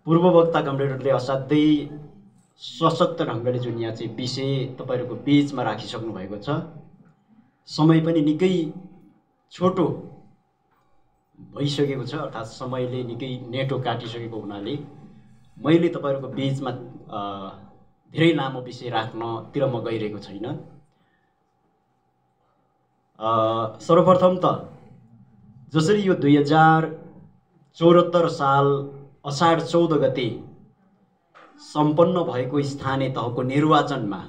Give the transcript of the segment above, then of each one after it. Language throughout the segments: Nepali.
पूर्ववक्ता कमरेडरले असाध्यै सशक्त ढङ्गले जुन यहाँ चाहिँ विषय तपाईहरुको बीचमा राखिसक्नु भएको छ। समय पनि निकै छोटो भइसकेको छ, अर्थात् समयले निकै नेटो काटिसकेको हुनाले मैले तपाईहरुको बीचमा धेरै लामो विषय राख्नतिर म गइरहेको छैन। सर्वप्रथम त जसरी यो 2074 साल अषाढ 14 गते सम्पन्न भएको स्थानीय तहको निर्वाचनमा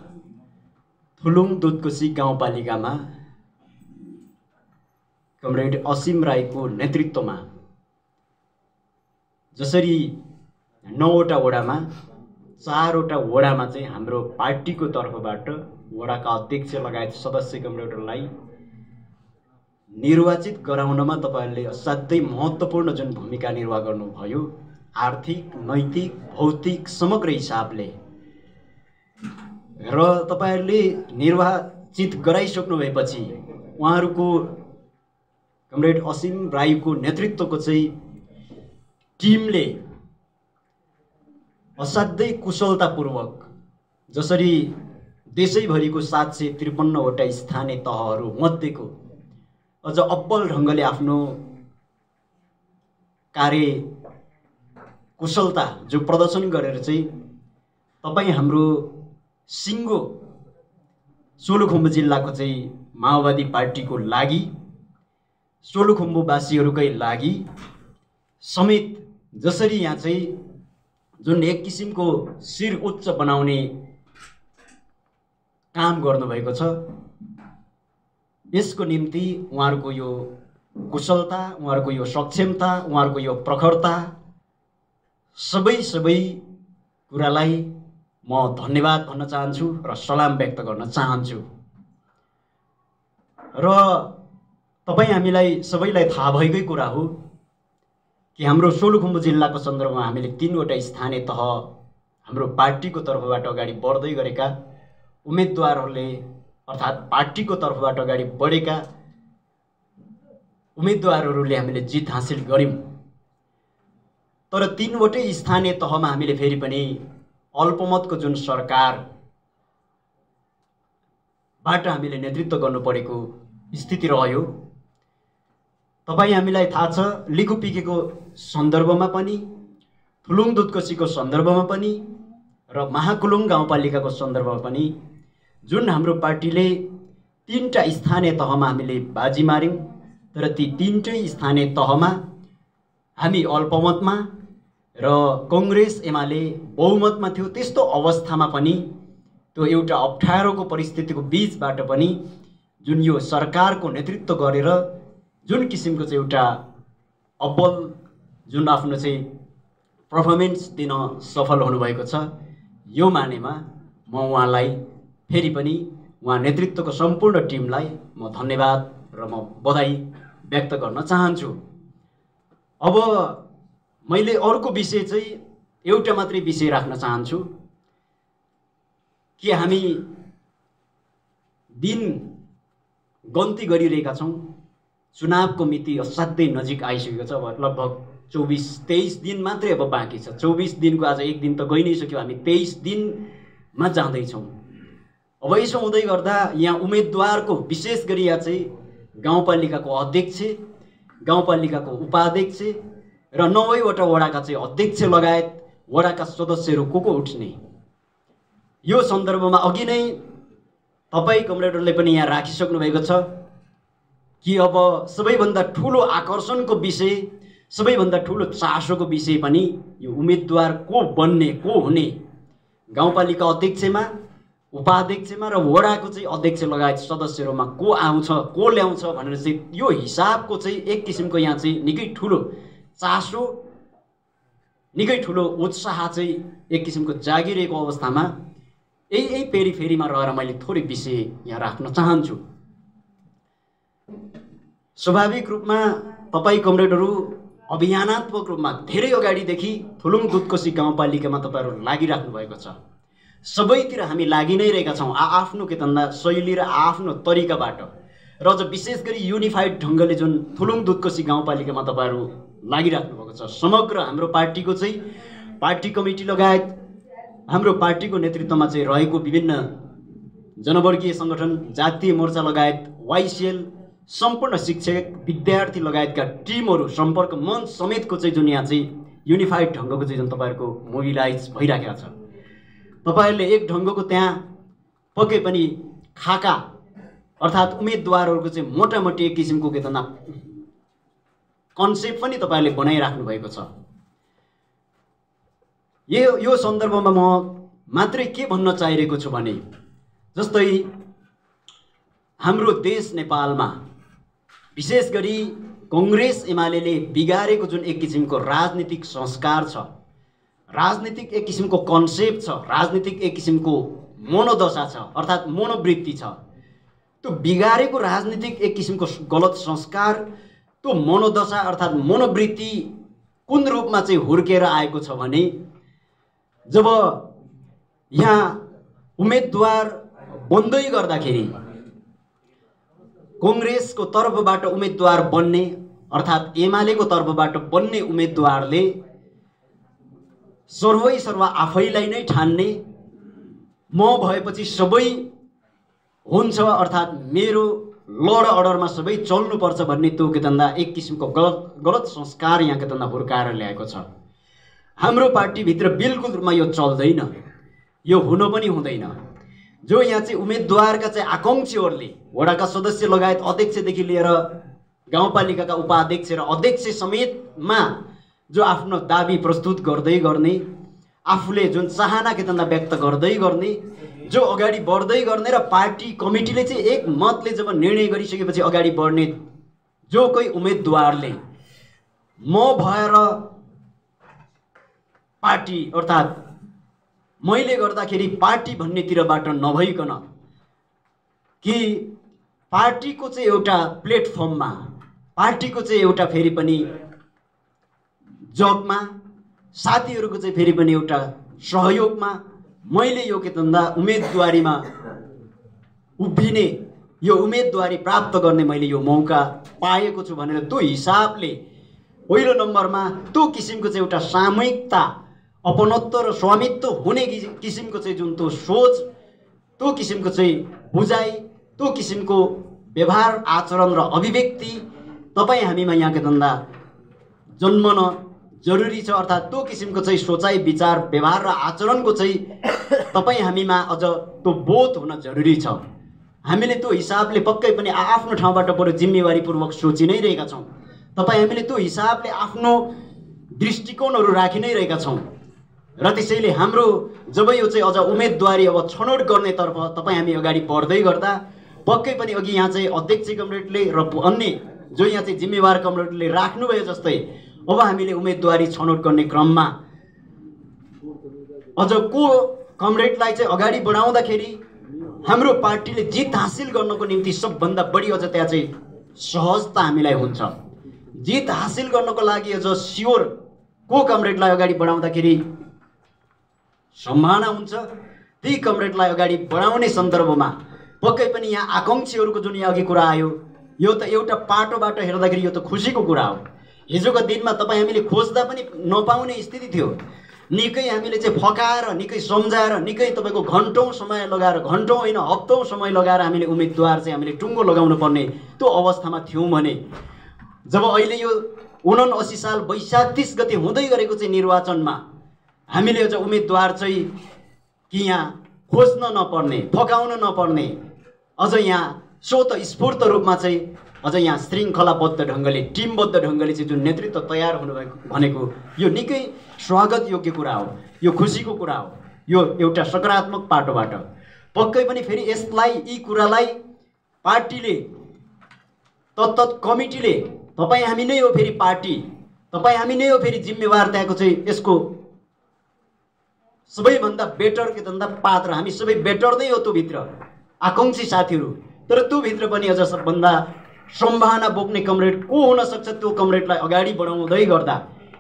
थुलुङ दुधकोशी गाउँपालिकामा कमरेड असीम राईको नेतृत्वमा जसरी 9वटा वडामा 4वटा वडामा चाहिँ हाम्रो पार्टीको तर्फबाट वडाका अध्यक्ष लगायत सदस्य कमरेडरलाई निर्वाचित गराउनमा तपाईहरुले असाध्यै महत्त्वपूर्ण जुन भूमिका निर्वाह गर्नुभयो, आर्थिक, नैतिक, भौतिक समग्र हिसाबले, र तपाईहरुले निर्वाचित गराइसक्नु भएपछि उहाँहरुको कमरेड असीम राईको नेतृत्वको चाहिँ टिमले असाध्यै कुशलतापूर्वक जसरी देशैभरिको 753 वटा स्थानीय तहहरू मध्येको अझ अब्बल ढङ्गले आफ्नो कार्य कुशलता जो प्रदर्शन गरेर चाहिँ तपाई हाम्रो सिङ्गो सोलुखुम्बु जिल्लाको चाहिँ माओवादी पार्टीको लागि, सोलुखुम्बुवासीहरूकै लागि समेत जसरी यहाँ चाहिँ जुन एक किसिमको शिर उच्च बनाउने काम गर्नुभएको छ, यसको निम्ति उहाँहरुको यो कुशलता, उहाँहरुको यो सक्षमता, उहाँहरुको यो प्रखरता सबै कुरालाई म धन्यवाद भन्न चाहन्छु र सलाम व्यक्त गर्न चाहन्छु। र तपाई हामीलाई सबैलाई थाहा भएकै कुरा हो कि हाम्रो सोलुखुम्बु जिल्लाको सन्दर्भमा हामीले 3वटा स्थानीय तह हाम्रो पार्टीको तर्फबाट अगाडि बढ्दै गरेका उम्मेदवारहरूले, अर्थात् पार्टीको तर्फबाट अगाडि बढेका उम्मेदवारहरूले हामीले जित हासिल गर्यौं। तर 3वटै स्थानीय तहमा हामीले फेरि पनि अल्पमतको जुन सरकारबाट हामीले नेतृत्व गर्नु परेको स्थिति रह्यो। तपाई हामीलाई थाहा छ, लिखुपिकेको सन्दर्भमा पनि, थुलुङ दुधकोशीको सन्दर्भमा पनि र महाकुलुङ गाउँपालिकाको सन्दर्भमा पनि जुन हाम्रो पार्टीले 3टा स्थानीय तहमा हामीले बाजी मार्यौं, तर ती 3टै स्थानीय तहमा हामी अल्पमतमा र कांग्रेस एमाले बहुमतमा थियो। त्यस्तो अवस्थामा पनि त्यो एउटा अप्ठ्यारोको परिस्थितिको बीचबाट पनि जुन यो सरकारको नेतृत्व गरेर जुन किसिमको चाहिँ एउटा अब्बल जुन आफ्नो चाहिँ पर्फर्मेन्स दिन सफल हुनुभएको छ, यो मानेमा म उहाँलाई फेरि पनि उहाँ नेतृत्वको सम्पूर्ण टिमलाई म धन्यवाद र म बधाई व्यक्त गर्न चाहन्छु। अब मैले अर्को विषय चाहिँ एउटा मात्रै विषय राख्न चाहन्छु कि हामी दिन गन्ती गरिरहेका छौं। चुनावको मिति असाध्यै नजिक आइसकेको छ। अब लगभग 24-23 दिन मात्रै अब बाँकी छ। 24 दिनको आज एक दिन त गइ नै सक्यो, हामी 23 दिनमा जाँदैछौँ। अब यसो हुँदै गर्दा यहाँ उम्मेदवारको विशेष गरी यहाँ चाहिँ गाउँपालिकाको अध्यक्ष, गाउँपालिकाको उपाध्यक्ष र 9वटा वडाका चाहिँ अध्यक्ष लगायत वडाका सदस्यहरू को उठ्ने, यो सन्दर्भमा अघि नै तपाई कमरेडरले पनि यहाँ राखिसक्नु भएको छ कि अब सबैभन्दा ठूलो आकर्षणको विषय, सबैभन्दा ठूलो चासोको विषय पनि यो उम्मेदवार को बन्ने, को हुने, गाउँपालिका अध्यक्षमा, उपाध्यक्षमा र वडाको चाहिँ अध्यक्ष लगायत सदस्यहरूमा को आउँछ, को ल्याउँछ भनेर चाहिँ यो हिसाबको चाहिँ एक किसिमको यहाँ चाहिँ निकै ठूलो चासो, निकै ठूलो उत्साह चाहिँ एक किसिमको जागिरहेको अवस्थामा यही पेरिफेरीमा रहेर मैले थोरै विषय यहाँ राख्न चाहन्छु। स्वाभाविक रूपमा तपाई कमरेडहरू अभियानात्मक रूपमा धेरै अगाडिदेखि थुलुङ दुधकोशी गाउँपालिकामा तपाईहरु लागिराख्नु भएको छ। सबैतिर हामी लागि नै रहेका छौं, आफ्नो के भन्दा शैली र आफ्नो तरिकाबाट, र अझ विशेष गरी युनिफाइड ढंगले जुन थुलुङ दुधकोशी गाउँपालिकामा तपाईहरु लागिराख्नु भएको छ। समग्र हाम्रो पार्टीको चाहिँ पार्टी कमिटी लगायत हाम्रो पार्टीको नेतृत्वमा चाहिँ रहेको विभिन्न जनवर्गीय सङ्गठन, जातीय मोर्चा लगायत वाइसिएल, सम्पूर्ण शिक्षक, विद्यार्थी लगायतका टिमहरू, सम्पर्क मञ्च समेतको चाहिँ जुन यहाँ चाहिँ युनिफाइड ढङ्गको चाहिँ जुन तपाईँहरूको मोबिलाइज भइराखेको छ, तपाईँहरूले एक ढङ्गको त्यहाँ पक्कै पनि खाका अर्थात् उम्मेदवारहरूको चाहिँ मोटामोटी एक किसिमको के त कन्सेप्ट पनि तपाईँहरूले बनाइराख्नु भएको छ। यो सन्दर्भमा म मात्रै के भन्न चाहिरहेको छु भने, जस्तै हाम्रो देश नेपालमा विशेष गरी कांग्रेस एमालेले बिगारेको जुन एक किसिमको राजनीतिक संस्कार छ, राजनीतिक एक किसिमको कन्सेप्ट छ, राजनीतिक एक किसिमको मनोदशा छ अर्थात् मनोवृत्ति छ, त्यो बिगारेको राजनीतिक एक किसिमको गलत संस्कार, त्यो मनोदशा अर्थात् मनोवृत्ति कुन रूपमा चाहिँ हुर्केर आएको छ भने, जब यहाँ उम्मेदवार बन्दै गर्दाखेरि कांग्रेसको तर्फबाट उम्मेदवार बन्ने अर्थात् एमालेको तर्फबाट बन्ने उम्मेदवारले सर्वैसर्वा आफैलाई नै ठान्ने, म भएपछि सबै हुन्छ अर्थात् मेरो ल र अर्डरमा सबै चल्नुपर्छ भन्ने त्यो के धन्दा एक किसिमको गलत संस्कार यहाँ के धन्दा हुर्काएर ल्याएको छ। हाम्रो पार्टीभित्र बिल्कुल रूपमा यो चल्दैन, यो हुन पनि हुँदैन। जो यहाँ चाहिँ उम्मेदवारका चाहिँ आकांक्षीहरूले, वडाका सदस्य लगायत अध्यक्षदेखि लिएर गाउँपालिकाका उपाध्यक्ष र अध्यक्ष समेतमा जो आफ्नो दाबी प्रस्तुत गर्दै गर्ने, आफूले जुन चाहना के धन्दा व्यक्त गर्दै गर्ने, जो अगाडि बढ्दै गर्ने र पार्टी कमिटीले चाहिँ एक मतले जब निर्णय गरिसकेपछि अगाडि बढ्ने जो कोही उम्मेदवारले म भएर पार्टी अर्थात् मैले गर्दाखेरि पार्टी भन्नेतिरबाट नभइकन कि पार्टीको चाहिँ एउटा प्लेटफर्ममा, पार्टीको चाहिँ एउटा फेरि पनि जगमा, साथीहरूको चाहिँ फेरि पनि एउटा सहयोगमा मैले यो के धन्दा उम्मेदवारीमा उभिने, यो उम्मेदवारी प्राप्त गर्ने मैले यो मौका पाएको छु भनेर त्यो हिसाबले पहिलो नम्बरमा त्यो किसिमको चाहिँ एउटा सामूहिकता, अपनत्व र स्वामित्व हुने किसिमको चाहिँ जुन त्यो सोच, त्यो किसिमको चाहिँ बुझाइ, त्यो किसिमको व्यवहार आचरण र अभिव्यक्ति तपाईँ हामीमा यहाँ के धन्दा जन्मन जरुरी छ। अर्थात् त्यो किसिमको चाहिँ सोचाइ, विचार, व्यवहार र आचरणको चाहिँ तपाईँ हामीमा अझ त्यो बोध हुन जरुरी छ। हामीले त्यो हिसाबले पक्कै पनि आफ्नो ठाउँबाट बरु जिम्मेवारीपूर्वक सोचि नै रहेका छौँ। तपाईँ हामीले त्यो हिसाबले आफ्नो दृष्टिकोणहरू राखि नै रहेका छौँ र त्यसैले हाम्रो जब यो चाहिँ अझ उम्मेदवारी अब छनौट गर्नेतर्फ तपाईँ हामी अगाडि बढ्दै गर्दा पक्कै पनि अघि यहाँ चाहिँ अध्यक्ष कमरेडले र अन्य जो यहाँ चाहिँ जिम्मेवार कमरेडले राख्नुभयो जस्तै अब हामीले उम्मेदवारी छनौट गर्ने क्रममा अझ को कमरेडलाई चाहिँ अगाडि बढाउँदाखेरि हाम्रो पार्टीले जित हासिल गर्नको निम्ति सबभन्दा बढी अझ त्यहाँ चाहिँ सहजता हामीलाई हुन्छ। जित हासिल गर्नको लागि अझ स्योर को कमरेडलाई अगाडि बढाउँदाखेरि सम्भावना हुन्छ, ती कमरेडलाई अगाडि बढाउने सन्दर्भमा पक्कै पनि यहाँ आकांक्षीहरूको जुन यहाँ अघि कुरा आयो, यो त एउटा पाटोबाट हेर्दाखेरि यो त खुसीको कुरा हो। हिजोको दिनमा तपाईँ हामीले खोज्दा पनि नपाउने स्थिति थियो। निकै हामीले चाहिँ फकाएर, निकै सम्झाएर, निकै तपाईँको घन्टौँ समय लगाएर, घन्टौँ होइन हप्तौँ समय लगाएर हामीले उम्मेदवार चाहिँ हामीले टुङ्गो लगाउनु पर्ने त्यो अवस्थामा थियौँ भने जब अहिले यो 79 साल वैशाख 30 गते हुँदै गरेको चाहिँ निर्वाचनमा हामीले अझ उम्मेदवार चाहिँ कि यहाँ खोज्न नपर्ने, फकाउन नपर्ने, अझ यहाँ स्वतस्फूर्त रूपमा चाहिँ अझ यहाँ श्रृङ्खलाबद्ध ढङ्गले, टिमबद्ध ढङ्गले चाहिँ जुन नेतृत्व तयार हुनुभएको भनेको यो निकै स्वागत योग्य कुरा हो, यो खुसीको कुरा हो, यो एउटा सकारात्मक पाटोबाट। पक्कै पनि फेरि यसलाई, यी कुरालाई पार्टीले तत्त कमिटीले, तपाईँ हामी नै हो फेरि पार्टी, तपाईँ हामी नै हो फेरि जिम्मेवार त्यहाँको चाहिँ यसको सबैभन्दा बेटर के धन्दा पात्र, हामी सबै बेटर नै हो त्यो भित्र आकांक्षी साथीहरू। तर त्यो भित्र पनि अझ सबभन्दा सम्भावना बोक्ने कमरेड को हुन सक्छ, त्यो कमरेडलाई अगाडि बढाउँदै गर्दा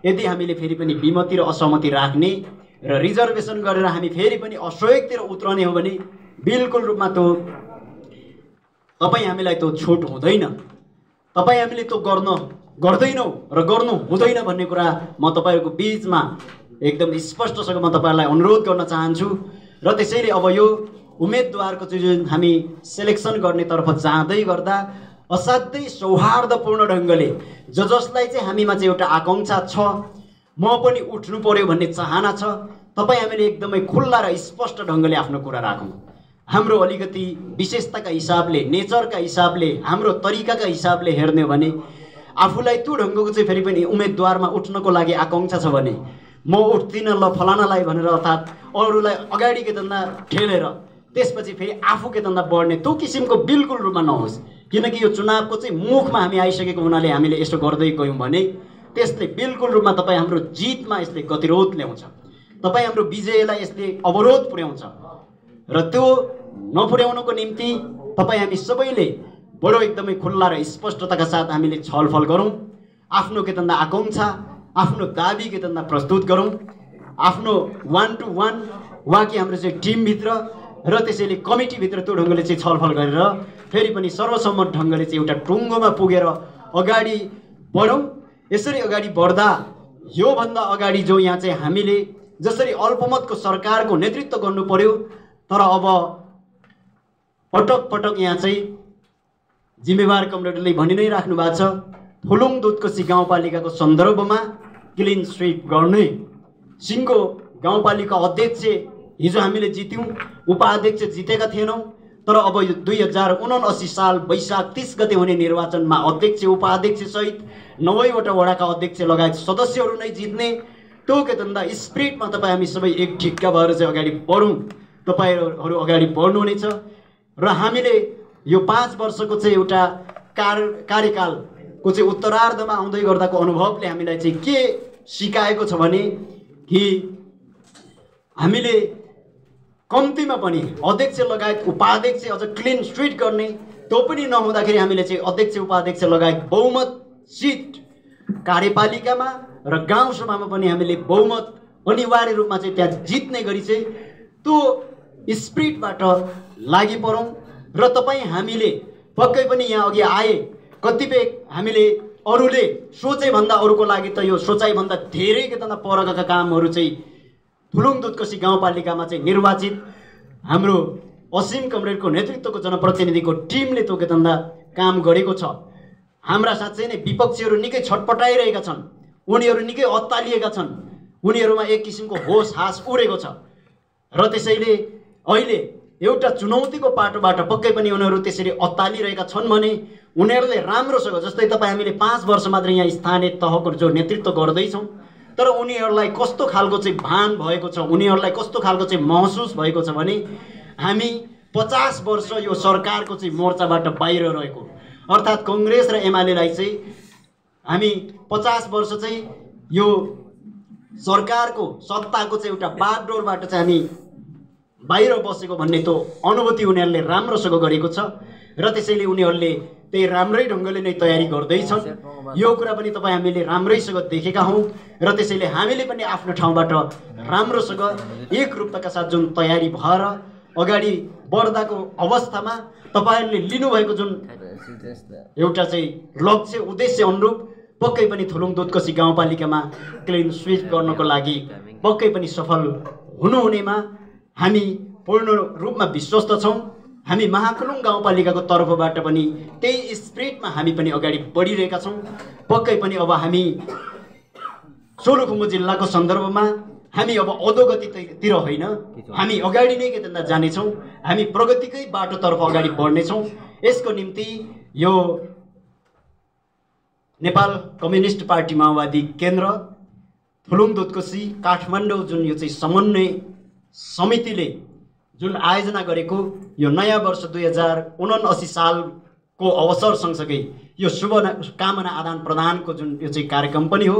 यदि हामीले फेरि पनि विमति र असहमति राख्ने र रिजर्भेसन गरेर हामी फेरि पनि असहयोगतिर उत्रने हो भने बिल्कुल रूपमा त्यो तपाईँ हामीलाई त्यो छुट हुँदैन, तपाईँ हामीले त्यो गर्दैनौँ र गर्नु हुँदैन भन्ने कुरा म तपाईँहरूको बिचमा एकदम स्पष्टसँग म तपाईँहरूलाई अनुरोध गर्न चाहन्छु। र त्यसैले अब यो उम्मेदवारको चाहिँ जुन हामी सेलेक्सन गर्नेतर्फ जाँदै गर्दा असाध्यै सौहार्दपूर्ण ढङ्गले जसलाई चाहिँ हामीमा चाहिँ एउटा आकाङ्क्षा छ, म पनि उठ्नु पर्यो भन्ने चाहना छ, तपाईँ हामीले एकदमै खुल्ला र स्पष्ट ढङ्गले आफ्नो कुरा राखौँ। हाम्रो अलिकति विशेषताका हिसाबले, नेचरका हिसाबले, हाम्रो तरिकाका हिसाबले हेर्ने हो भने आफूलाई त्यो ढङ्गको चाहिँ फेरि पनि उम्मेदवारमा उठ्नको लागि आकाङ्क्षा छ भने म उठ्दिनँ ल फलानालाई भनेर, अर्थात् अरूलाई अगाडि के धन्दा ठेलेर त्यसपछि फेरि आफू के धन्दा बढ्ने त्यो किसिमको बिल्कुल रूपमा नहोस्। किनकि यो चुनावको चाहिँ मुखमा हामी आइसकेको हुनाले हामीले यसो गर्दै गयौँ भने त्यसले बिल्कुल रूपमा तपाईँ हाम्रो जितमा यसले गतिरोध ल्याउँछ, तपाईँ हाम्रो विजयलाई यसले अवरोध पुर्याउँछ। र त्यो नपुर्याउनको निम्ति तपाईँ हामी सबैले बडो एकदमै खुल्ला र स्पष्टताका साथ हामीले छलफल गरौँ, आफ्नो के धन्दा आकाङ्क्षा, आफ्नो दाबी के धन्दा प्रस्तुत गरौँ, आफ्नो 1 to 1 वा कि हाम्रो चाहिँ टिमभित्र र त्यसैले कमिटीभित्र त्यो ढङ्गले चाहिँ छलफल गरेर फेरि पनि सर्वसम्मत ढङ्गले चाहिँ एउटा टुङ्गोमा पुगेर अगाडि बढौँ। यसरी अगाडि बढ्दा योभन्दा अगाडि जो यहाँ चाहिँ हामीले जसरी अल्पमतको सरकारको नेतृत्व गर्नु पर्यो, तर अब पटक पटक यहाँ चाहिँ जिम्मेवार कमरेडले भनि नै राख्नु भएको छ, फुलुङ दुधकोशी गाउँपालिकाको सन्दर्भमा क्लिन स्विप गर्ने। सिङ्गो गाउँपालिका अध्यक्ष हिजो हामीले जित्यौँ, उपाध्यक्ष जितेका थिएनौँ, तर अब यो 2079 साल वैशाख 30 गते हुने निर्वाचनमा अध्यक्ष उपाध्यक्ष सहित 9वटा वडाका अध्यक्ष लगायत सदस्यहरू नै जित्ने त्यो के धन्दा स्पिरिटमा तपाईँ हामी सबै एक ठिक्का भएर चाहिँ अगाडि बढौँ। तपाईँहरू अगाडि बढ्नुहुनेछ र हामीले यो 5 वर्षको चाहिँ एउटा कार्यकालको चाहिँ उत्तरार्धमा आउँदै गर्दाको अनुभवले हामीलाई चाहिँ के सिकाएको छ भने कि हामीले कम्तीमा पनि अध्यक्ष लगायत उपाध्यक्ष अझ क्लिन स्विट गर्ने, त्यो पनि नहुँदाखेरि हामीले चाहिँ अध्यक्ष उपाध्यक्ष लगायत बहुमत सिट कार्यपालिकामा र गाउँसभामा पनि हामीले बहुमत अनिवार्य रूपमा चाहिँ त्यहाँ जित्ने गरी चाहिँ त्यो स्पिरिटबाट लागि परौँ। र तपाईँ हामीले पक्कै पनि यहाँ अघि आए कतिपय हामीले अरूले सोचेभन्दा अरूको लागि त यो सोचाइभन्दा धेरै के त परका कामहरू चाहिँ फुलुङ दुधकोशी गाउँपालिकामा चाहिँ निर्वाचित हाम्रो असीम कमरेडको नेतृत्वको जनप्रतिनिधिको टिमले त्यो के धन्दा काम गरेको छ। हाम्रा साँच्चै नै विपक्षीहरू निकै छटपटाइरहेका छन्, उनीहरू निकै अत्तालिएका छन्, उनीहरूमा एक किसिमको होस हास उडेको छ र त्यसैले अहिले एउटा चुनौतीको पाटोबाट पक्कै पनि उनीहरू त्यसरी अत्तालिरहेका छन् भने उनीहरूले राम्रोसँग, जस्तै तपाईँ हामीले 5 वर्ष मात्र यहाँ स्थानीय तहको जो नेतृत्व गर्दैछौँ, तर उनीहरूलाई कस्तो खालको चाहिँ भान भएको छ, उनीहरूलाई कस्तो खालको चाहिँ महसुस भएको छ भने हामी 50 वर्ष यो सरकारको चाहिँ मोर्चाबाट बाहिर रहेको, अर्थात् कङ्ग्रेस र एमालेलाई चाहिँ हामी 50 वर्ष चाहिँ यो सरकारको सत्ताको चाहिँ एउटा बागडोरबाट चाहिँ हामी बाहिर बसेको भन्ने त्यो अनुभूति उनीहरूले राम्रोसँग गरेको छ र त्यसैले उनीहरूले त्यही राम्रै ढङ्गले नै तयारी गर्दैछन्। यो कुरा पनि तपाईँ हामीले राम्रैसँग देखेका हौँ र त्यसैले हामीले पनि आफ्नो ठाउँबाट राम्रोसँग एकरूपताका साथ जुन तयारी भएर अगाडि बढ्दाको अवस्थामा तपाईँहरूले लिनुभएको जुन एउटा चाहिँ लक्ष्य उद्देश्य अनुरूप पक्कै पनि फुलुङ दुधकोशी गाउँपालिकामा क्लिन स्विप गर्नको लागि पक्कै पनि सफल हुनुहुनेमा हामी पूर्ण रूपमा विश्वस्त छौँ। हामी महाकुलुङ गाउँपालिकाको तर्फबाट पनि त्यही स्पिरिटमा हामी पनि अगाडि बढिरहेका छौँ। पक्कै पनि अब हामी सोलुखुम्बु जिल्लाको सन्दर्भमा हामी अब अधोगतितिर होइन, हामी अगाडि नै के भन्दा जानेछौँ, हामी प्रगतिकै बाटोतर्फ अगाडि बढ्नेछौँ। यसको निम्ति यो नेपाल कम्युनिस्ट पार्टी माओवादी केन्द्र फुलुङ दुधकोशी काठमाडौँ जुन यो चाहिँ समन्वय समितिले जुन आयोजना गरेको यो नयाँ वर्ष 2079 सालको अवसर सँगसँगै यो शुभकामना आदान प्रदानको जुन यो चाहिँ कार्यक्रम पनि हो।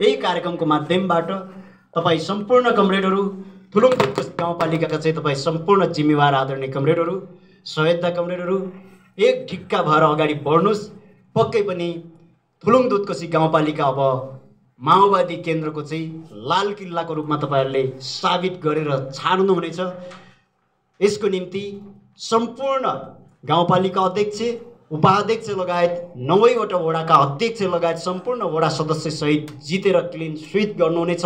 यही कार्यक्रमको माध्यमबाट तपाईँ सम्पूर्ण कमरेडहरू, फुलुङ दुधकोशी गाउँपालिकाका चाहिँ तपाईँ सम्पूर्ण जिम्मेवार आदरणीय कमरेडहरू, सहयोद्धा कमरेडहरू एक ढिक्का भएर अगाडि बढ्नुहोस्। पक्कै पनि फुलुङ दुधकोशी गाउँपालिका अब माओवादी केन्द्रको चाहिँ लाल किल्लाको रूपमा तपाईँहरूले साबित गरेर छाड्नुहुनेछ। यसको निम्ति सम्पूर्ण गाउँपालिका अध्यक्ष उपाध्यक्ष लगायत 9वटा वडाका अध्यक्ष लगायत सम्पूर्ण वडा सदस्यसहित जितेर क्लिन स्विप गर्नुहुनेछ।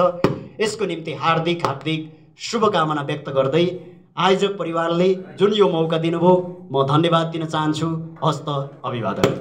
यसको निम्ति हार्दिक हार्दिक शुभकामना व्यक्त गर्दै आयोजक परिवारले जुन यो मौका दिनुभयो म धन्यवाद दिन चाहन्छु। हस्त अभिवादन।